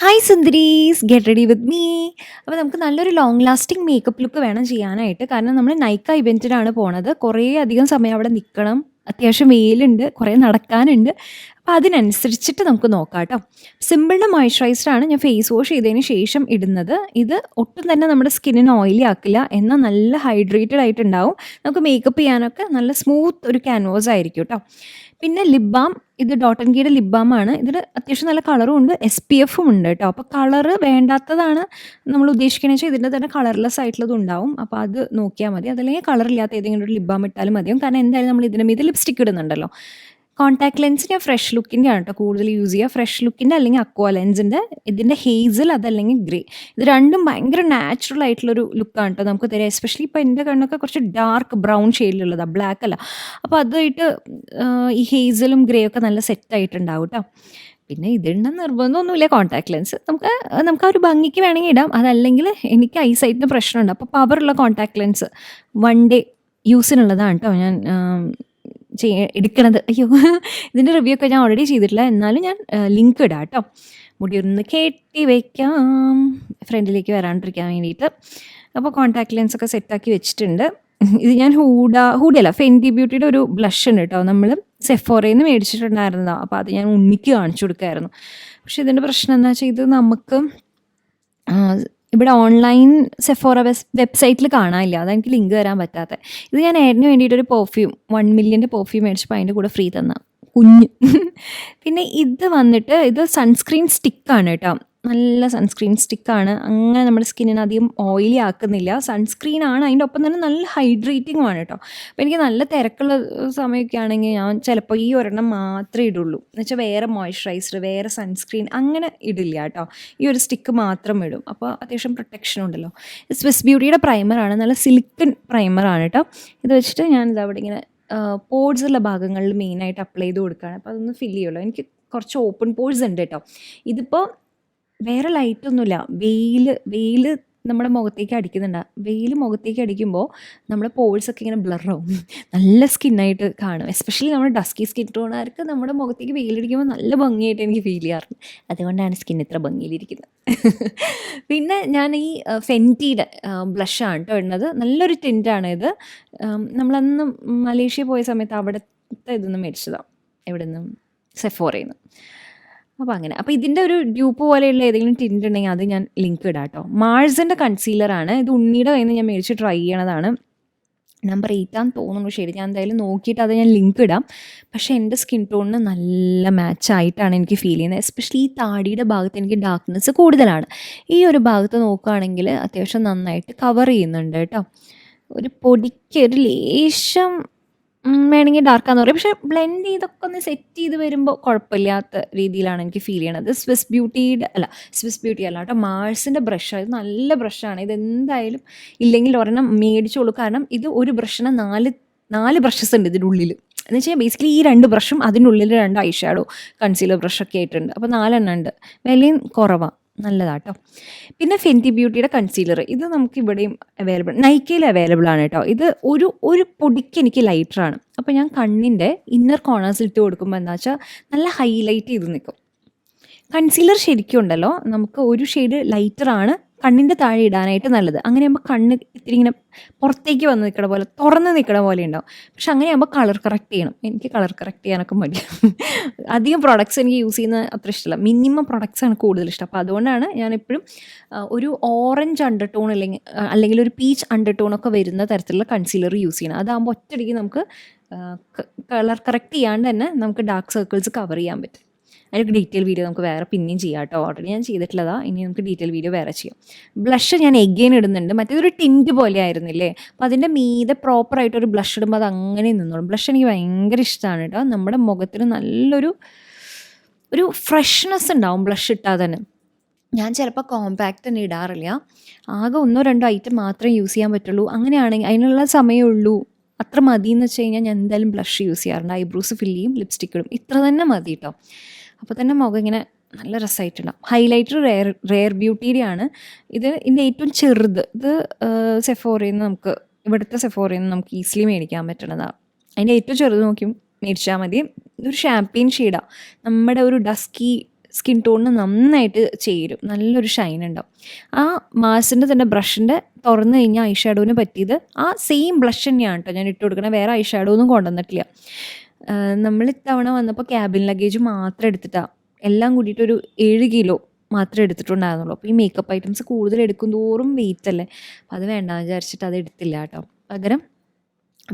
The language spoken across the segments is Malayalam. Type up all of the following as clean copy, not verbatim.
ഹായ് സുന്ദരീസ്, ഗെറ്റ് റെഡി വിത്ത് മീ. അപ്പോൾ നമുക്ക് നല്ലൊരു ലോങ് ലാസ്റ്റിംഗ് മേക്കപ്പ് ലുക്ക് വേണം ചെയ്യാനായിട്ട്. കാരണം നമ്മൾ നൈക്ക ഇവൻറ്റിനാണ് പോണത്. കുറേ അധികം സമയം അവിടെ നിൽക്കണം, അത്യാവശ്യം വെയിലുണ്ട്, കുറേ നടക്കാനുണ്ട്. അപ്പോൾ അതിനനുസരിച്ചിട്ട് നമുക്ക് നോക്കാം കേട്ടോ. സിമ്പിളിൻ്റെ മോയ്സ്ചറൈസറാണ് ഞാൻ ഫേസ് വാഷ് ചെയ്തതിന് ശേഷം ഇടുന്നത്. ഇത് ഒട്ടും തന്നെ നമ്മുടെ സ്കിന്നിന് ഓയിലി ആക്കില്ല, എന്നാൽ നല്ല ഹൈഡ്രേറ്റഡ് ആയിട്ടുണ്ടാവും. നമുക്ക് മേക്കപ്പ് ചെയ്യാനൊക്കെ നല്ല സ്മൂത്ത് ഒരു ക്യാൻവാസ് ആയിരിക്കും കേട്ടോ. പിന്നെ ലിപ് ബാം, ഇത് ഡോട്ട് ആൻഡ് കീയുടെ ലിപ് ബാം ആണ്. ഇതിൽ അത്യാവശ്യം നല്ല കളറും ഉണ്ട്, SPF ഉണ്ട് കേട്ടോ. അപ്പോൾ കളറ് വേണ്ടാത്തതാണ് നമ്മൾ ഉദ്ദേശിക്കുന്നത് വെച്ചാൽ ഇതിൻ്റെ തന്നെ കളർലെസ് ആയിട്ടുള്ളതും ഉണ്ടാവും. അപ്പോൾ അത് നോക്കിയാൽ മതി. അതല്ലെങ്കിൽ കളറില്ലാത്ത ഏതെങ്കിലും ഒരു ലിപ് ബാം ഇട്ടാലും മതിയാവും. കാരണം എന്തായാലും നമ്മൾ ഇതിന് മീതെ ലിപ്സ്റ്റിക് ഇടുന്നുണ്ടല്ലോ. കോൺടാക്ട് ലെൻസ് ഞാൻ ഫ്രഷ് ലുക്കിൻ്റെ ആണ് കേട്ടോ കൂടുതൽ യൂസ് ചെയ്യുക. ഫ്രഷ് ലുക്കിൻ്റെ അല്ലെങ്കിൽ അക്വാ ലെൻസിൻ്റെ, ഇതിൻ്റെ ഹേസൽ അതല്ലെങ്കിൽ ഗ്രേ. ഇത് രണ്ടും ഭയങ്കര നാച്ചുറൽ ആയിട്ടുള്ളൊരു ലുക്കാണ് കേട്ടോ നമുക്ക് തരിക. എസ്പെഷ്യലി ഇപ്പോൾ എൻ്റെ കണ്ണൊക്കെ കുറച്ച് ഡാർക്ക് ബ്രൗൺ ഷെയ്ഡിലുള്ളതാണ്, ബ്ലാക്ക് അല്ല. അപ്പോൾ അതായിട്ട് ഈ ഹേസലും ഗ്രേ ഒക്കെ നല്ല സെറ്റായിട്ടുണ്ടാവും കേട്ടോ. പിന്നെ ഇതിടണം നിർബന്ധമൊന്നുമില്ല. കോൺടാക്ട് ലെൻസ് നമുക്ക് ആ ഒരു ഭംഗിക്ക് വേണമെങ്കിൽ ഇടാം. അതല്ലെങ്കിൽ എനിക്ക് ഐസൈറ്റിന് പ്രശ്നമുണ്ട്. അപ്പോൾ പവറുള്ള കോൺടാക്ട് ലെൻസ് വൺ ഡേ യൂസിനുള്ളതാണ് കേട്ടോ ഞാൻ എടുക്കണത്. അയ്യോ, ഇതിൻ്റെ റിവ്യൂ ഒക്കെ ഞാൻ ഓൾറെഡി ചെയ്തിട്ടില്ല, എന്നാലും ഞാൻ ലിങ്ക് ഇടാം കേട്ടോ. മുടി ഒന്ന് കെട്ടി വയ്ക്കാം ഫ്രണ്ടിലേക്ക് വരാണ്ടിരിക്കാൻ വേണ്ടിയിട്ട്. അപ്പോൾ കോൺടാക്ട് ലെൻസൊക്കെ സെറ്റാക്കി വെച്ചിട്ടുണ്ട്. ഇത് ഞാൻ ഹൂഡിയല്ല, ഫെൻറ്റി ബ്യൂട്ടിയുടെ ഒരു ബ്ലഷ് ഉണ്ട് കേട്ടോ. നമ്മൾ സെഫോറയിൽ നിന്ന് മേടിച്ചിട്ടുണ്ടായിരുന്നതാണ്. അപ്പോൾ അത് ഞാൻ ഉണ്ണിക്ക് കാണിച്ചു കൊടുക്കായിരുന്നു. പക്ഷേ ഇതിൻ്റെ പ്രശ്നം എന്താ വെച്ചാൽ ഇത് നമുക്ക് ഇവിടെ ഓൺലൈൻ സെഫോറ വെബ്സൈറ്റിൽ കാണാനില്ല. അതെനിക്ക് ലിങ്ക് തരാൻ പറ്റാത്ത. ഇത് ഞാൻ ഏഡിന് വേണ്ടിയിട്ടൊരു പെർഫ്യൂം 1 മില്യൻ്റെ പെർഫ്യൂം മേടിച്ചപ്പോൾ അതിൻ്റെ കൂടെ ഫ്രീ തന്ന കുഞ്ഞ്. പിന്നെ ഇത് വന്നിട്ട് ഇത് സൺസ്ക്രീൻ സ്റ്റിക്കാണ് കേട്ടോ. നല്ല സൺസ്ക്രീൻ സ്റ്റിക്കാണ്. അങ്ങനെ നമ്മുടെ സ്കിന്നിന് അധികം ഓയിലി ആക്കുന്നില്ല. സൺസ്ക്രീനാണ്, അതിൻ്റെ ഒപ്പം തന്നെ നല്ല ഹൈഡ്രേറ്റിംഗ് ആണ് കേട്ടോ. അപ്പോൾ എനിക്ക് നല്ല തിരക്കുള്ള സമയമൊക്കെ ആണെങ്കിൽ ഞാൻ ചിലപ്പോൾ ഈ ഒരെണ്ണം മാത്രമേ ഇടുള്ളൂ. എന്നുവെച്ചാൽ വേറെ മോയ്സ്ചറൈസർ, വേറെ സൺസ്ക്രീൻ അങ്ങനെ ഇടില്ല കേട്ടോ. ഈ ഒരു സ്റ്റിക്ക് മാത്രം ഇടും. അപ്പോൾ അത്യാവശ്യം പ്രൊട്ടക്ഷൻ ഉണ്ടല്ലോ. സ്വിസ് ബ്യൂട്ടിയുടെ പ്രൈമറാണ്, നല്ല സിലിക്കൺ പ്രൈമറാണ് കേട്ടോ. ഇത് വെച്ചിട്ട് ഞാൻ അവിടെ ഇങ്ങനെ പോർട്സുള്ള ഭാഗങ്ങളിൽ മെയിനായിട്ട് അപ്ലൈ ചെയ്ത് കൊടുക്കുകയാണ്. അപ്പോൾ അതൊന്ന് ഫില്ല് ചെയ്യുമല്ലോ. എനിക്ക് കുറച്ച് ഓപ്പൺ പോർട്സ് ഉണ്ട് കേട്ടോ. ഇതിപ്പോൾ വേറെ ലൈറ്റൊന്നുമില്ല, വെയിൽ നമ്മുടെ മുഖത്തേക്ക് അടിക്കുന്നുണ്ട്. വെയിൽ മുഖത്തേക്ക് അടിക്കുമ്പോൾ നമ്മുടെ പോഴ്സൊക്കെ ഇങ്ങനെ ബ്ലറാവും, നല്ല സ്കിന്നായിട്ട് കാണും. എസ്പെഷ്യലി നമ്മുടെ ഡസ്കി സ്കിൻ ടോണുകാർക്ക് നമ്മുടെ മുഖത്തേക്ക് വെയിലടിക്കുമ്പോൾ നല്ല ഭംഗിയായിട്ട് എനിക്ക് ഫീൽ ചെയ്യാറുണ്ട്. അതുകൊണ്ടാണ് സ്കിൻ ഇത്ര ഭംഗിയിലിരിക്കുന്നത്. പിന്നെ ഞാൻ ഈ ഫെൻറ്റിയുടെ ബ്ലഷാണ് കേട്ടോ ഇടുന്നത്. നല്ലൊരു ടിൻ്റാണ് ഇത്. നമ്മളന്ന് മലേഷ്യ പോയ സമയത്ത് അവിടുത്തെ ഇതൊന്നും മേടിച്ചതാണ്. എവിടെ നിന്നും? സെഫോറയിൽ നിന്ന്. അപ്പോൾ അങ്ങനെ. അപ്പോൾ ഇതിൻ്റെ ഒരു ഡ്യൂപ്പ് പോലെയുള്ള ഏതെങ്കിലും ടിൻ്റ് ഉണ്ടെങ്കിൽ അത് ഞാൻ ലിങ്ക് ഇടാം കേട്ടോ. മാഴ്സിൻ്റെ കൺസീലറാണ് ഇത്. ഉണ്ണിയുടെ കയ്യിൽ നിന്ന് ഞാൻ മേടിച്ച് ട്രൈ ചെയ്യണതാണ്. നമ്പർ 8 ആണെന്ന് തോന്നുന്നു. ശരി, ഞാൻ എന്തായാലും നോക്കിയിട്ട് അത് ഞാൻ ലിങ്ക് ഇടാം. പക്ഷേ എൻ്റെ സ്കിൻ ടോണിന് നല്ല മാച്ചായിട്ടാണ് എനിക്ക് ഫീൽ ചെയ്യുന്നത്. എസ്പെഷ്യലി ഈ താടിയുടെ ഭാഗത്ത് എനിക്ക് ഡാർക്ക്നെസ് കൂടുതലാണ്. ഈ ഒരു ഭാഗത്ത് നോക്കുകയാണെങ്കിൽ അത്യാവശ്യം നന്നായിട്ട് കവർ ചെയ്യുന്നുണ്ട് കേട്ടോ. ഒരു പൊടിക്ക് ഒരു ലേശം വേണമെങ്കിൽ ഡാർക്കാന്ന് പറയും. പക്ഷേ ബ്ലെൻഡ് ചെയ്തൊക്കെ ഒന്ന് സെറ്റ് ചെയ്ത് വരുമ്പോൾ കുഴപ്പമില്ലാത്ത രീതിയിലാണ് എനിക്ക് ഫീൽ ചെയ്യണത്. സ്വിസ് ബ്യൂട്ടി അല്ല കേട്ടോ, മാഴ്സിൻ്റെ ബ്രഷ്. ഇത് നല്ല ബ്രഷാണ്. ഇതെന്തായാലും ഇല്ലെങ്കിൽ ഒരെണ്ണം മേടിച്ചോളൂ. കാരണം ഇത് ഒരു ബ്രഷിന് 4 ബ്രഷസ് ഉണ്ട് ഇതിൻ്റെ ഉള്ളിൽ. എന്ന് വെച്ചാൽ ബേസിക്കലി ഈ 2 ബ്രഷും അതിൻ്റെ ഉള്ളിൽ 2 ഐ ഷാഡോ കൺസീലർ ബ്രഷൊക്കെ ആയിട്ടുണ്ട്. അപ്പോൾ 4 എണ്ണം ഉണ്ട്. വിലയും കുറവാണ്, നല്ലതാട്ടോ. പിന്നെ ഫെൻറ്റി ബ്യൂട്ടിയുടെ കൺസീലർ, ഇത് നമുക്ക് ഇവിടെയും അവൈലബിൾ, നൈക്കയിൽ അവൈലബിൾ ആണ് കേട്ടോ. ഇത് ഒരു പൊടിക്ക് എനിക്ക് ലൈറ്ററാണ്. അപ്പോൾ ഞാൻ കണ്ണിൻ്റെ ഇന്നർ കോർണേഴ്സിൽ ഇട്ട് കൊടുക്കുമ്പോൾ എന്താ വെച്ചാൽ നല്ല ഹൈലൈറ്റ് ചെയ്ത് നിൽക്കും. കൺസീലർ ശരിക്കും ഉണ്ടല്ലോ, നമുക്ക് ഒരു ഷെയ്ഡ് ലൈറ്ററാണ് കണ്ണിൻ്റെ താഴെ ഇടാനായിട്ട് നല്ലത്. അങ്ങനെയാകുമ്പോൾ കണ്ണ് ഇത്തിരി ഇങ്ങനെ പുറത്തേക്ക് വന്ന് നിൽക്കണ പോലെ, തുറന്ന് നിൽക്കണ പോലെ ഉണ്ടാവും. പക്ഷെ അങ്ങനെയാകുമ്പോൾ കളർ കറക്റ്റ് ചെയ്യണം. എനിക്ക് കളർ കറക്റ്റ് ചെയ്യാനൊക്കെ മടി. അധികം പ്രൊഡക്ട്സ് എനിക്ക് യൂസ് ചെയ്യുന്ന അത്ര ഇഷ്ടമല്ല. മിനിമം പ്രൊഡക്ട്സാണ് കൂടുതൽ ഇഷ്ടം. അപ്പോൾ അതുകൊണ്ടാണ് ഞാനെപ്പോഴും ഒരു ഓറഞ്ച് അണ്ടർടോൺ അല്ലെങ്കിൽ ഒരു പീച്ച് അണ്ടർടോണൊക്കെ വരുന്ന തരത്തിലുള്ള കൺസീലർ യൂസ് ചെയ്യണം. അതാകുമ്പോൾ ഒറ്റയടിക്ക് നമുക്ക് കളർ കറക്റ്റ് ചെയ്യാണ്ട് തന്നെ നമുക്ക് ഡാർക്ക് സർക്കിൾസ് കവർ ചെയ്യാൻ പറ്റും. അതിനൊക്കെ ഡീറ്റെയിൽ വീഡിയോ നമുക്ക് വേറെ പിന്നെയും ചെയ്യാം കേട്ടോ. ഓൾറെഡി ഞാൻ ചെയ്തിട്ടുള്ളതാണ്. ഇനി നമുക്ക് ഡീറ്റെയിൽ വീഡിയോ വേറെ ചെയ്യാം. ബ്ലഷ് ഞാൻ എഗെയിൻ ഇടുന്നുണ്ട്. മറ്റേതൊരു ടിൻറ്റ് പോലെ ആയിരുന്നില്ലേ, അപ്പോൾ അതിൻ്റെ മീതെ പ്രോപ്പറായിട്ടൊരു ബ്ലഷ് ഇടുമ്പോൾ അത് അങ്ങനെ നിന്നോളും. ബ്ലഷ് എനിക്ക് ഭയങ്കര ഇഷ്ടമാണ് കേട്ടോ. നമ്മുടെ മുഖത്തിന് നല്ലൊരു ഫ്രഷ്നെസ് ഉണ്ടാവും ബ്ലഷ് ഇട്ടാൽ തന്നെ. ഞാൻ ചിലപ്പോൾ കോമ്പാക്റ്റ് തന്നെ ഇടാറില്ല. ആകെ 1-2 ഐറ്റം മാത്രമേ യൂസ് ചെയ്യാൻ പറ്റുള്ളൂ. അങ്ങനെയാണെങ്കിൽ അതിനുള്ള സമയമുള്ളൂ, അത്ര മതി എന്ന് വെച്ച് കഴിഞ്ഞാൽ ഞാൻ എന്തായാലും ബ്ലഷ് യൂസ് ചെയ്യാറുണ്ട്. ഐബ്രോസ് ഫില്ല് ചെയ്യും, ലിപ്സ്റ്റിക് ഇടും, ഇത്ര തന്നെ മതി കേട്ടോ. അപ്പോൾ തന്നെ മുഖം ഇങ്ങനെ നല്ല രസമായിട്ടുണ്ടാവും. ഹൈലൈറ്റർ റെയർ ബ്യൂട്ടിയുടെയാണ് ഇത്. ഇതിൻ്റെ ഏറ്റവും ചെറുത് ഇത് സെഫോറയിൽ നിന്ന് ഇവിടുത്തെ സെഫോറയിൽ നിന്ന് നമുക്ക് ഈസിലി മേടിക്കാൻ പറ്റണതാണ്. അതിൻ്റെ ഏറ്റവും ചെറുത് നോക്കി മേടിച്ചാൽ മതി. ഇതൊരു ഷാമ്പെയിൻ ഷെയ്ഡാണ്. നമ്മുടെ ഒരു ഡസ്കി സ്കിൻ ടോണിന് നന്നായിട്ട് ചേരും, നല്ലൊരു ഷൈൻ ഉണ്ടാവും. ആ മാസിൻ്റെ തന്നെ ബ്രഷിൻ്റെ തുറന്നു കഴിഞ്ഞാൽ ഐ ഷാഡോവിന് പറ്റിയത് ആ സെയിം ബ്ലഷ് തന്നെയാണ് കേട്ടോ ഞാൻ ഇട്ട് കൊടുക്കണത്. വേറെ ഐ ഷാഡോ ഒന്നും കൊണ്ടുവന്നിട്ടില്ല. നമ്മൾ ഇത്തവണ വന്നപ്പോൾ ക്യാബിൻ ലഗേജ് മാത്രം എടുത്തിട്ടാണ്, എല്ലാം കൂടിയിട്ട് ഒരു 7 കിലോ മാത്രമേ എടുത്തിട്ടുണ്ടായിരുന്നുള്ളൂ. അപ്പോൾ ഈ മേക്കപ്പ് ഐറ്റംസ് കൂടുതൽ എടുക്കും തോറും വെയിറ്റ് അല്ലേ, അപ്പോൾ അത് വേണ്ടാന്ന് വിചാരിച്ചിട്ട് അത് എടുത്തില്ല കേട്ടോ. പകരം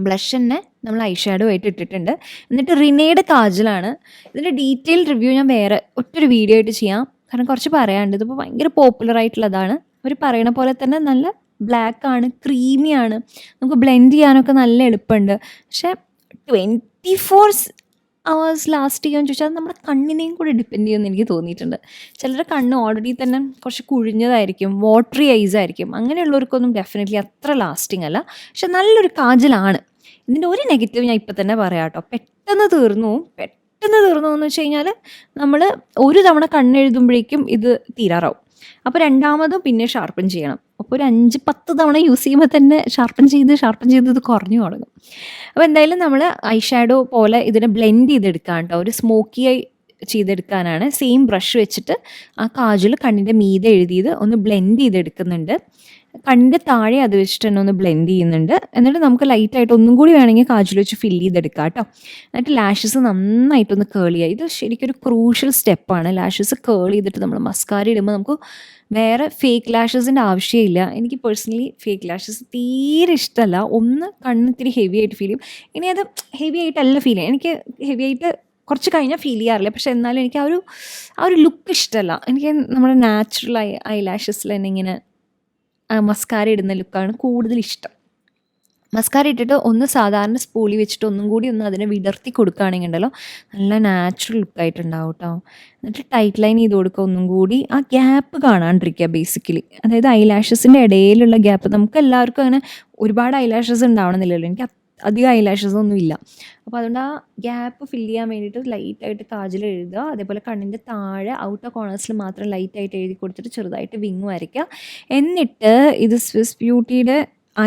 ബ്ലഷ് തന്നെ നമ്മൾ ഐ ഷാഡോ ആയിട്ട് ഇട്ടിട്ടുണ്ട്. എന്നിട്ട് റിനയുടെ കാജലാണ്. ഇതിൻ്റെ ഡീറ്റെയിൽ റിവ്യൂ ഞാൻ വേറെ ഒറ്റൊരു വീഡിയോ ആയിട്ട് ചെയ്യാം, കാരണം കുറച്ച് പറയാനുണ്ട്. ഇതിപ്പോൾ ഭയങ്കര പോപ്പുലർ ആയിട്ടുള്ളതാണ്. അവർ പറയണ പോലെ തന്നെ നല്ല ബ്ലാക്കാണ്, ക്രീമിയാണ്, നമുക്ക് ബ്ലെൻഡ് ചെയ്യാനൊക്കെ നല്ല എളുപ്പമുണ്ട്. പക്ഷേ 24 അവേഴ്സ് ലാസ്റ്റ് ചെയ്യാൻ ചോദിച്ചാൽ അത് നമ്മുടെ കണ്ണിനെയും കൂടി ഡിപ്പെൻഡ് ചെയ്യുമെന്ന് എനിക്ക് തോന്നിയിട്ടുണ്ട്. ചിലരുടെ കണ്ണ് ഓൾറെഡി തന്നെ കുറച്ച് കുഴിഞ്ഞതായിരിക്കും, വാട്ടറി ഐസ് ആയിരിക്കും, അങ്ങനെയുള്ളവർക്കൊന്നും ഡെഫിനറ്റ്ലി അത്ര ലാസ്റ്റിംഗ് അല്ല. പക്ഷെ നല്ലൊരു കാജലാണ്. ഇതിൻ്റെ ഒരു നെഗറ്റീവ് ഞാൻ ഇപ്പം തന്നെ പറയാം കേട്ടോ, പെട്ടെന്ന് തീർന്നു എന്ന് വെച്ച് കഴിഞ്ഞാൽ നമ്മൾ ഒരു തവണ കണ്ണെഴുതുമ്പോഴേക്കും ഇത് തീരാറാവും. അപ്പോൾ രണ്ടാമതും പിന്നെ ഷാർപ്പൻ ചെയ്യണം. അപ്പോൾ ഒരു 5-10 തവണ യൂസ് ചെയ്യുമ്പോൾ തന്നെ ഷാർപ്പൻ ചെയ്ത് ഇത് കുറഞ്ഞു തുടങ്ങും. അപ്പോൾ എന്തായാലും നമ്മൾ ഐ ഷാഡോ പോലെ ഇതിനെ ബ്ലെൻഡ് ചെയ്തെടുക്കാൻ കേട്ടോ, ഒരു സ്മോക്കി ആയി ചെയ്തെടുക്കാനാണ്. സെയിം ബ്രഷ് വെച്ചിട്ട് ആ കാജൽ കണ്ണിൻ്റെ മീതെ എഴുതിയത് ഒന്ന് ബ്ലെൻഡ് ചെയ്തെടുക്കുന്നുണ്ട്. കണ്ണിൻ്റെ താഴെ അത് വെച്ചിട്ട് തന്നെ ഒന്ന് ബ്ലെൻഡ് ചെയ്യുന്നുണ്ട്. എന്നിട്ട് നമുക്ക് ലൈറ്റായിട്ട് ഒന്നും കൂടി വേണമെങ്കിൽ കാജൽ വെച്ച് ഫില്ല് ചെയ്തെടുക്കാം കേട്ടോ. എന്നിട്ട് ലാഷസ് നന്നായിട്ടൊന്ന് കേൾ ചെയ്യുക. ഇത് ശരിക്കും ഒരു ക്രൂഷ്യൽ സ്റ്റെപ്പാണ്. ലാഷസ് കേൾ ചെയ്തിട്ട് നമ്മൾ മസ്കാര ഇടുമ്പോൾ നമുക്ക് വേറെ ഫേക്ക് ലാഷസിൻ്റെ ആവശ്യമില്ല. എനിക്ക് പേഴ്സണലി ഫേക്ക് ലാഷസ് തീരെ ഇഷ്ടമല്ല. ഒന്ന് കണ്ണ് ഇത്തിരി ഹെവി ആയിട്ട് ഫീൽ ചെയ്യും. ഇനി അത് ഹെവി ആയിട്ടല്ല ഫീൽ ചെയ്യും, എനിക്ക് ഹെവി ആയിട്ട് കുറച്ച് കഴിഞ്ഞാൽ ഫീൽ ചെയ്യാറില്ല. പക്ഷെ എന്നാലും എനിക്ക് ആ ഒരു ലുക്ക് ഇഷ്ടമല്ല. എനിക്ക് നമ്മുടെ നാച്ചുറൽ ഐ ലാഷസിൽ തന്നെ ഇങ്ങനെ മസ്കാര ഇടുന്ന ലുക്കാണ് കൂടുതൽ ഇഷ്ടം. മസ്കാര ഇട്ടിട്ട് ഒന്ന് സാധാരണ സ്പൂളി വെച്ചിട്ട് ഒന്നും കൂടി ഒന്ന് അതിനെ വിടർത്തി കൊടുക്കുകയാണെങ്കിൽ ഉണ്ടല്ലോ നല്ല നാച്ചുറൽ ലുക്കായിട്ടുണ്ടാവും കേട്ടോ. എന്നിട്ട് ടൈറ്റ് ലൈൻ ചെയ്ത് കൊടുക്കുക, ഒന്നും കൂടി ആ ഗ്യാപ്പ് കാണാണ്ടിരിക്കുക ബേസിക്കലി. അതായത് ഐലാഷസിൻ്റെ ഇടയിലുള്ള ഗ്യാപ്പ്, നമുക്ക് എല്ലാവർക്കും അങ്ങനെ ഒരുപാട് ഐലാഷസ് ഉണ്ടാവണമെന്നില്ലല്ലോ, എനിക്ക് അധികം ഐലാഷസ് ഒന്നും ഇല്ല. അപ്പോൾ അതുകൊണ്ട് ആ ഗ്യാപ്പ് ഫില്ല് ചെയ്യാൻ വേണ്ടിയിട്ട് ലൈറ്റായിട്ട് കാജൽ എഴുതുക. അതേപോലെ കണ്ണിൻ്റെ താഴെ ഔട്ടർ കോർണേഴ്സിൽ മാത്രം ലൈറ്റായിട്ട് എഴുതി കൊടുത്തിട്ട് ചെറുതായിട്ട് വിങ് വരയ്ക്കുക. എന്നിട്ട് ഇത് സ്വിസ് ബ്യൂട്ടിയുടെ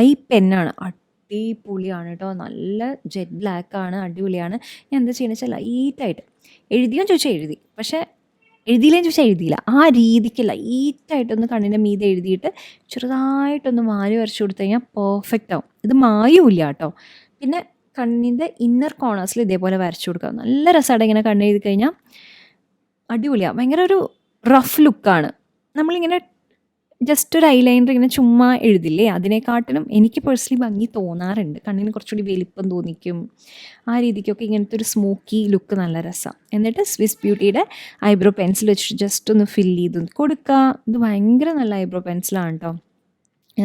ഐ പെന്നാണ്, അടിപൊളിയാണ് കേട്ടോ, നല്ല ജെറ്റ് ബ്ലാക്കാണ്, അടിപൊളിയാണ്. ഞാൻ എന്താ ചെയ്യുന്നത് വെച്ചാൽ ലൈറ്റായിട്ട് എഴുതിയെന്ന് ചോദിച്ചാൽ എഴുതി, പക്ഷേ എഴുതിയില്ലെന്ന് ചോദിച്ചാൽ എഴുതിയില്ല, ആ രീതിക്ക് ലൈറ്റായിട്ടൊന്ന് കണ്ണിൻ്റെ മീതെ എഴുതിയിട്ട് ചെറുതായിട്ടൊന്ന് മാറി വരച്ചു കൊടുത്തു കഴിഞ്ഞാൽ പെർഫെക്റ്റ് ആവും. ഇത് മായുമില്ല കേട്ടോ. പിന്നെ കണ്ണിൻ്റെ ഇന്നർ കോർണേഴ്സിൽ ഇതേപോലെ വരച്ചു കൊടുക്കുക. നല്ല രസമാണ് ഇങ്ങനെ കണ്ണെഴുതി കഴിഞ്ഞാൽ, അടിപൊളിയാണ്. ഭയങ്കര ഒരു റഫ് ലുക്കാണ്. നമ്മളിങ്ങനെ ജസ്റ്റ് ഒരു ഐലൈനർ ഇങ്ങനെ ചുമ്മാ എഴുതില്ലേ, അതിനെക്കാട്ടിലും എനിക്ക് പേഴ്സണലി ഭംഗി തോന്നാറുണ്ട്. കണ്ണിന് കുറച്ചുകൂടി വലിപ്പം തോന്നിക്കും. ആ രീതിക്കൊക്കെ ഇങ്ങനത്തെ ഒരു സ്മോക്കി ലുക്ക് നല്ല രസമാണ്. എന്നിട്ട് സ്വിസ് ബ്യൂട്ടിയുടെ ഐബ്രോ പെൻസിൽ വെച്ചിട്ട് ജസ്റ്റ് ഒന്ന് ഫില്ല് ചെയ്ത് കൊടുക്കുക. ഇത് ഭയങ്കര നല്ല ഐബ്രോ പെൻസിലാണ് കേട്ടോ,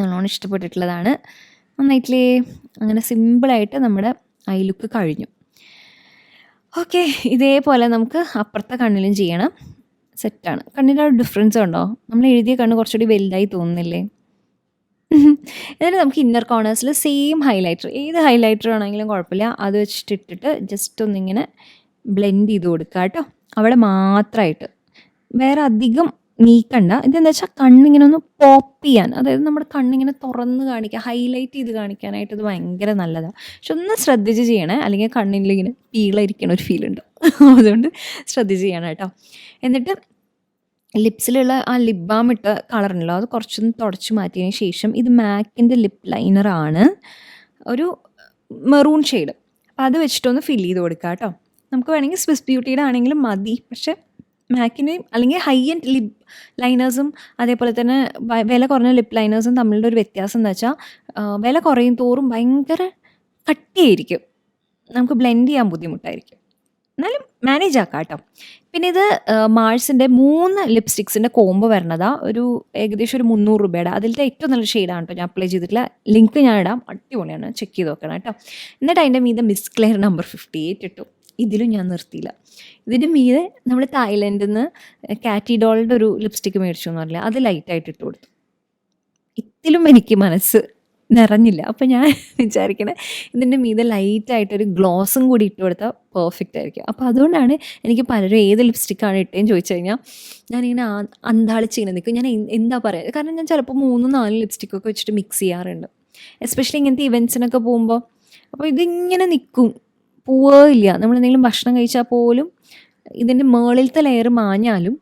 നല്ലോണം ഇഷ്ടപ്പെട്ടിട്ടുള്ളതാണ്. നന്നായിട്ടില്ലേ? അങ്ങനെ സിമ്പിളായിട്ട് നമ്മുടെ ഐ ലുക്ക് കഴിഞ്ഞു. ഓക്കെ, ഇതേപോലെ നമുക്ക് അപ്പുറത്തെ കണ്ണിലും ചെയ്യണം. സെറ്റാണ്. കണ്ണിൻ്റെ ഒരു ഡിഫറൻസ് ഉണ്ടോ? നമ്മൾ എഴുതിയ കണ്ണ് കുറച്ചുകൂടി വലുതായി തോന്നുന്നില്ലേ? എന്നിട്ട് നമുക്ക് ഇന്നർ കോർണേഴ്സിൽ സെയിം ഹൈലൈറ്റർ, ഏത് ഹൈലൈറ്റർ ആണെങ്കിലും കുഴപ്പമില്ല, അത് വെച്ചിട്ട് ഇട്ടിട്ട് ജസ്റ്റ് ഒന്നിങ്ങനെ ബ്ലെൻഡ് ചെയ്ത് കൊടുക്കുക കേട്ടോ, അവിടെ മാത്രമായിട്ട്. വേറെ അധികം നീക്കണ്ട. ഇതെന്താ വെച്ചാൽ കണ്ണിങ്ങനെ ഒന്ന് പോപ്പ് ചെയ്യാൻ, അതായത് നമ്മുടെ കണ്ണിങ്ങനെ തുറന്ന് കാണിക്കുക, ഹൈലൈറ്റ് ചെയ്ത് കാണിക്കാനായിട്ട് ഇത് ഭയങ്കര നല്ലതാണ്. പക്ഷെ ഒന്ന് ശ്രദ്ധിച്ച് ചെയ്യണേ, അല്ലെങ്കിൽ കണ്ണിലിങ്ങനെ പീളയിരിക്കണ ഒരു ഫീൽ ഉണ്ട്. അതുകൊണ്ട് ശ്രദ്ധിച്ച് ചെയ്യണം കേട്ടോ. എന്നിട്ട് ലിപ്സിലുള്ള ആ ലിപ് ബാം ഇട്ട കളറുണ്ടല്ലോ, അത് കുറച്ചൊന്ന് തുടച്ച് മാറ്റിയതിന് ശേഷം, ഇത് മാക്കിൻ്റെ ലിപ്പ് ലൈനറാണ്, ഒരു മെറൂൺ ഷെയ്ഡ്. അപ്പോൾ അത് വെച്ചിട്ടൊന്ന് ഫില്ല് ചെയ്ത് കൊടുക്കുക കേട്ടോ. നമുക്ക് വേണമെങ്കിൽ സ്വിസ് ബ്യൂട്ടിയുടെ ആണെങ്കിലും മതി, പക്ഷേ മാക്കിൻ്റെയും അല്ലെങ്കിൽ ഹൈ എൻഡ് ലിപ്പ് ലൈനേഴ്സും അതേപോലെ തന്നെ വില കുറഞ്ഞ ലിപ്പ് ലൈനേഴ്സും തമ്മിലുള്ള ഒരു വ്യത്യാസം എന്താ വെച്ചാൽ, വില കുറയും തോറും ഭയങ്കര കട്ടിയായിരിക്കും, നമുക്ക് ബ്ലെൻഡ് ചെയ്യാൻ ബുദ്ധിമുട്ടായിരിക്കും. എന്നാലും മാനേജ് ആക്കാം കേട്ടോ. പിന്നെ ഇത് മാഴ്സിൻ്റെ 3 ലിപ്സ്റ്റിക്സിൻ്റെ കോംബോ വരണതാണ്, ഒരു ഏകദേശം ഒരു 300 രൂപയുടെ. അതിലത്തെ ഏറ്റവും നല്ല ഷെയ്ഡാണ് കേട്ടോ, ഞാൻ അപ്ലൈ ചെയ്തിട്ടില്ല, ലിങ്ക് ഞാൻ ഇടാം, അടിപൊളിയാണ്, ചെക്ക് ചെയ്ത് നോക്കണം കേട്ടോ. എന്നിട്ട് അതിൻ്റെ മീതെ മിസ് ക്ലെയർ നമ്പർ 58 ഇട്ടു. ഇതിലും ഞാൻ നിർത്തിയില്ല. ഇതിൻ്റെ മീതെ നമ്മൾ തായ്ലൻഡിൽ നിന്ന് കാറ്റിഡോളിൻ്റെ ഒരു ലിപ്സ്റ്റിക്ക് മേടിച്ചു എന്ന് പറഞ്ഞില്ല, അത് ലൈറ്റായിട്ട് ഇട്ട് കൊടുത്തു. ഇതിലും എനിക്ക് മനസ്സ് നിറഞ്ഞില്ല. അപ്പോൾ ഞാൻ വിചാരിക്കണേ ഇതിൻ്റെ മീതെ ലൈറ്റായിട്ടൊരു ഗ്ലോസും കൂടി ഇട്ട് കൊടുത്താൽ പെർഫെക്റ്റ് ആയിരിക്കും. അപ്പോൾ അതുകൊണ്ടാണ് എനിക്ക് പലരും ഏത് ലിപ്സ്റ്റിക്കാണ് ഇട്ടേന്ന് ചോദിച്ചു കഴിഞ്ഞാൽ ഞാനിങ്ങനെ അന്താളിച്ച് ഇങ്ങനെ നിൽക്കും. ഞാൻ എന്താ പറയുക, കാരണം ഞാൻ ചിലപ്പോൾ 3-4 ലിപ്സ്റ്റിക്കൊക്കെ വെച്ചിട്ട് മിക്സ് ചെയ്യാറുണ്ട്, എസ്പെഷ്യലി ഇങ്ങനത്തെ ഇവൻറ്റ്സിനൊക്കെ പോകുമ്പോൾ. അപ്പോൾ ഇതിങ്ങനെ നിൽക്കും, പോവില്ല. നമ്മളെന്തെങ്കിലും ഭക്ഷണം കഴിച്ചാൽ പോലും ഇതിൻ്റെ മുകളിലത്തെ ലെയർ മാഞ്ഞാലും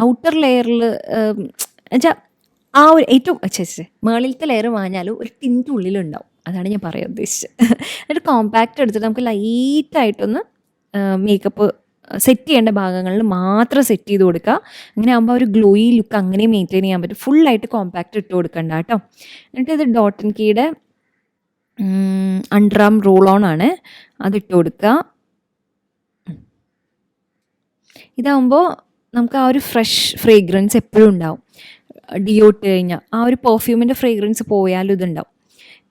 ഔട്ടർ ലെയറിൽ എന്നുവെച്ചാൽ ആ ഒരു ഏറ്റവും മുകളിലത്തെ ലെയർ മാഞ്ഞാലും ഒരു ടിൻ്റ് ഉള്ളിലുണ്ടാവും. അതാണ് ഞാൻ പറയാൻ ഉദ്ദേശിച്ചത്. എന്നിട്ട് കോമ്പാക്റ്റ് എടുത്തിട്ട് നമുക്ക് ലൈറ്റായിട്ടൊന്ന് മേക്കപ്പ് സെറ്റ് ചെയ്യേണ്ട ഭാഗങ്ങളിൽ മാത്രം സെറ്റ് ചെയ്ത് കൊടുക്കുക. അങ്ങനെ ആകുമ്പോൾ ഒരു ഗ്ലോയി ലുക്ക് അങ്ങനെ മെയിൻറ്റെയിൻ ചെയ്യാൻ പറ്റും. ഫുള്ളായിട്ട് കോമ്പാക്റ്റ് ഇട്ട് കൊടുക്കണ്ട കേട്ടോ. എന്നിട്ട് ഇത് ഡോട്ട് ആൻഡ് കീയുടെ അണ്ടർ ആം റോൾ ഓൺ ആണ്, അതിട്ട് കൊടുക്കുക. ഇതാകുമ്പോൾ നമുക്ക് ആ ഒരു ഫ്രഷ് ഫ്രേഗ്രൻസ് എപ്പോഴും ഉണ്ടാവും. ഡിയോ ഇട്ട് കഴിഞ്ഞാൽ ആ ഒരു പെർഫ്യൂമിൻ്റെ ഫ്രേഗ്രൻസ് പോയാലും ഇതുണ്ടാവും.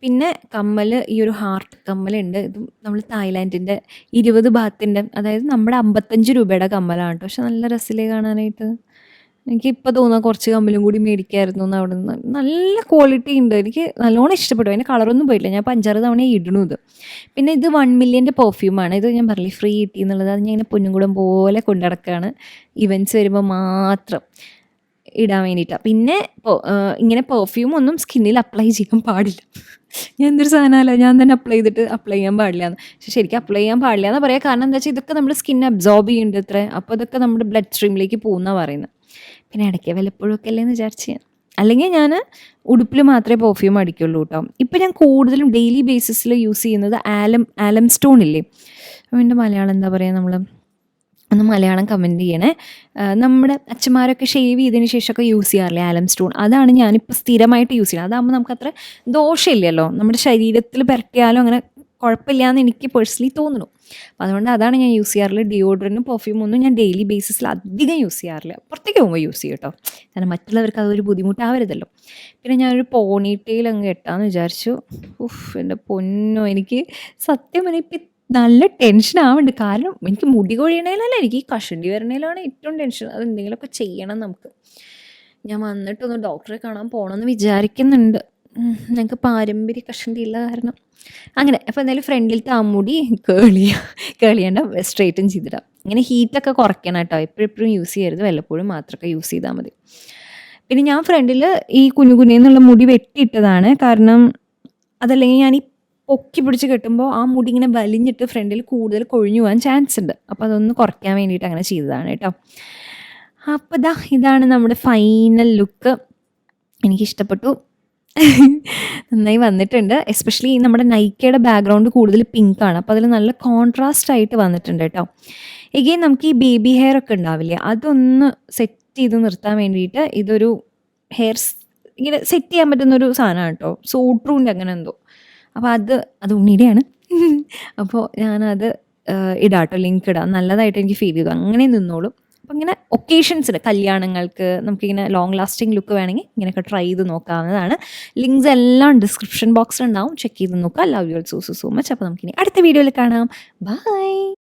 പിന്നെ കമ്മൽ, ഈ ഒരു ഹാർട്ട് കമ്മലുണ്ട്. ഇത് നമ്മൾ തായ്ലാൻഡിൻ്റെ 20 ബാത്തിൻ്റെ, അതായത് നമ്മുടെ 55 രൂപയുടെ കമ്മലാണ് കേട്ടോ. പക്ഷെ നല്ല രസമില്ലേ കാണാനായിട്ട്. എനിക്കിപ്പോൾ തോന്നുക കുറച്ച് കമ്മലും കൂടി മേടിക്കായിരുന്നു എന്ന്. അവിടെ നിന്ന് നല്ല ക്വാളിറ്റി ഉണ്ട്, എനിക്ക് നല്ലോണം ഇഷ്ടപ്പെട്ടു. അതിൻ്റെ കളറൊന്നും പോയില്ല. ഞാൻ 5-6 തവണ ഇടണു ഇത്. പിന്നെ ഇത് 1 മില്യൻ്റെ പെർഫ്യൂമാണ്. ഇത് ഞാൻ പറഞ്ഞില്ലേ ഫ്രീ കിട്ടി എന്നുള്ളത്. അത് ഞാൻ ഇങ്ങനെ പൊന്നുകൂടം പോലെ കൊണ്ടു നടക്കുകയാണ്, ഇവൻറ്റ്സ് വരുമ്പോൾ മാത്രം ഇടാൻ വേണ്ടിയിട്ടാണ്. പിന്നെ ഇങ്ങനെ പെർഫ്യൂം ഒന്നും സ്കിന്നിൽ അപ്ലൈ ചെയ്യാൻ പാടില്ല. ഞാൻ എന്തൊരു സാധനമല്ല, ഞാൻ തന്നെ അപ്ലൈ ചെയ്യാൻ പാടില്ല എന്ന്. പക്ഷെ ശരിക്കും അപ്ലൈ ചെയ്യാൻ പാടില്ല എന്ന് പറയാം. കാരണം എന്താ വെച്ചാൽ ഇതൊക്കെ നമ്മുടെ സ്കിന്നെ അബ്സോർബ് ചെയ്യുന്നുണ്ട് അത്ര. അപ്പോൾ ഇതൊക്കെ നമ്മുടെ ബ്ലഡ് സ്ട്രീമിലേക്ക് പോകുന്നതാണ് പറയുന്നത്. പിന്നെ ഇടയ്ക്ക് വല്ലപ്പോഴും ഒക്കെ അല്ലേ എന്ന് വിചാരിച്ച് ഞാൻ. അല്ലെങ്കിൽ ഞാൻ ഉടുപ്പിൽ മാത്രമേ പെർഫ്യൂം അടിക്കുള്ളൂ കേട്ടോ. ഇപ്പം ഞാൻ കൂടുതലും ഡെയിലി ബേസിസിൽ യൂസ് ചെയ്യുന്നത് ആലം സ്റ്റോൺ ഇല്ലേ, അതിൻ്റെ മലയാളം എന്താ പറയുക, നമ്മൾ ഒന്ന് മലയാളം കമൻറ്റ് ചെയ്യണേ. നമ്മുടെ അച്ഛന്മാരൊക്കെ ഷേവ് ചെയ്തതിന് ശേഷമൊക്കെ യൂസ് ചെയ്യാറില്ലേ ആലം സ്റ്റോൺ, അതാണ് ഞാനിപ്പോൾ സ്ഥിരമായിട്ട് യൂസ് ചെയ്യുന്നത്. അതാകുമ്പോൾ നമുക്കത്ര ദോഷമില്ലല്ലോ, നമ്മുടെ ശരീരത്തിൽ പുരട്ടിയാലും അങ്ങനെ കുഴപ്പമില്ല എന്ന് എനിക്ക് പേഴ്സണലി തോന്നുന്നു. അപ്പോൾ അതുകൊണ്ട് അതാണ് ഞാൻ യൂസ് ചെയ്യാറുള്ളത്. ഡിയോഡ്രൻറ്റും പെർഫ്യൂമൊന്നും ഞാൻ ഡെയിലി ബേസിസിൽ അധികം യൂസ് ചെയ്യാറില്ല. പുറത്തേക്ക് പോകുമ്പോൾ യൂസ് ചെയ്യും കേട്ടോ, കാരണം മറ്റുള്ളവർക്ക് അതൊരു ബുദ്ധിമുട്ടാവരുതല്ലോ. പിന്നെ ഞാനൊരു പോണിറ്റെയിൽ അങ്ങ് കെട്ടാമെന്ന് വിചാരിച്ചു. എൻ്റെ പൊന്നോ, എനിക്ക് സത്യം പറഞ്ഞാൽ ഇപ്പം നല്ല ടെൻഷൻ ആവുന്നുണ്ട്. കാരണം എനിക്ക് മുടി കൊഴിയണേലല്ല, എനിക്ക് ഈ കഷണ്ടി വരണേലാണ് ഏറ്റവും ടെൻഷൻ. അത് എന്തെങ്കിലുമൊക്കെ ചെയ്യണം നമുക്ക്. ഞാൻ വന്നിട്ടൊന്ന് ഡോക്ടറെ കാണാൻ പോകണമെന്ന് വിചാരിക്കുന്നുണ്ട്. ഞങ്ങൾക്ക് പാരമ്പര്യ കഷണ്ടി ഉള്ള കാരണം അങ്ങനെ. അപ്പോൾ എന്തായാലും ഫ്രണ്ടിലത്തെ ആ മുടി കേളിയേണ്ട സ്ട്രെയിറ്റൻ ചെയ്തിടാം. ഇങ്ങനെ ഹീറ്റൊക്കെ കുറയ്ക്കണം കേട്ടോ. എപ്പോഴും യൂസ് ചെയ്യരുത്, വല്ലപ്പോഴും മാത്രമൊക്കെ യൂസ് ചെയ്താൽ മതി. പിന്നെ ഞാൻ ഫ്രണ്ടിൽ ഈ കുഞ്ഞുകുഞ്ഞെന്നുള്ള മുടി വെട്ടിയിട്ടതാണ്. കാരണം അതല്ലെങ്കിൽ ഞാൻ ഈ പൊക്കി പിടിച്ച് കെട്ടുമ്പോൾ ആ മുടി ഇങ്ങനെ വലിഞ്ഞിട്ട് ഫ്രണ്ടിൽ കൂടുതൽ കൊഴിഞ്ഞു പോകാൻ ചാൻസ് ഉണ്ട്. അപ്പോൾ അതൊന്ന് കുറയ്ക്കാൻ വേണ്ടിയിട്ട് അങ്ങനെ ചെയ്തതാണ് കേട്ടോ. അപ്പോൾ ഇതാണ് നമ്മുടെ ഫൈനൽ ലുക്ക്. എനിക്കിഷ്ടപ്പെട്ടു, നന്നായി വന്നിട്ടുണ്ട്. എസ്പെഷ്യലി നമ്മുടെ നൈക്കയുടെ ബാക്ക്ഗ്രൗണ്ട് കൂടുതൽ പിങ്കാണ്, അപ്പോൾ അതിൽ നല്ല കോൺട്രാസ്റ്റ് ആയിട്ട് വന്നിട്ടുണ്ട് കേട്ടോ. എഗെയിൻ നമുക്ക് ഈ ബേബി ഹെയർ ഒക്കെ ഉണ്ടാവില്ലേ, അതൊന്ന് സെറ്റ് ചെയ്ത് നിർത്താൻ വേണ്ടിയിട്ട് ഇതൊരു ഹെയർ ഇങ്ങനെ സെറ്റ് ചെയ്യാൻ പറ്റുന്നൊരു സാധനമാണ് കേട്ടോ, സൂട്രൂൻ്റെ അങ്ങനെ എന്തോ. അപ്പോൾ അത് ഉണ്ണിയുടെയാണ്. അപ്പോൾ ഞാനത് ഇടാട്ടോ, ലിങ്ക് ഇടാം. നല്ലതായിട്ട് എനിക്ക് ഫീൽ ചെയ്തു, അങ്ങനെ നിന്നോളും. അപ്പം ഇങ്ങനെ ഒക്കേഷൻസിന്, കല്യാണങ്ങൾക്ക് നമുക്കിങ്ങനെ ലോങ് ലാസ്റ്റിംഗ് ലുക്ക് വേണമെങ്കിൽ ഇങ്ങനെയൊക്കെ ട്രൈ ചെയ്ത് നോക്കാവുന്നതാണ്. ലിങ്ക്സ് എല്ലാം ഡിസ്ക്രിപ്ഷൻ ബോക്സിൽ ഉണ്ടാവും, ചെക്ക് ചെയ്ത് നോക്കാം. Love you all so much. അപ്പോൾ നമുക്കിനി അടുത്ത വീഡിയോയിൽ കാണാം. ബൈ.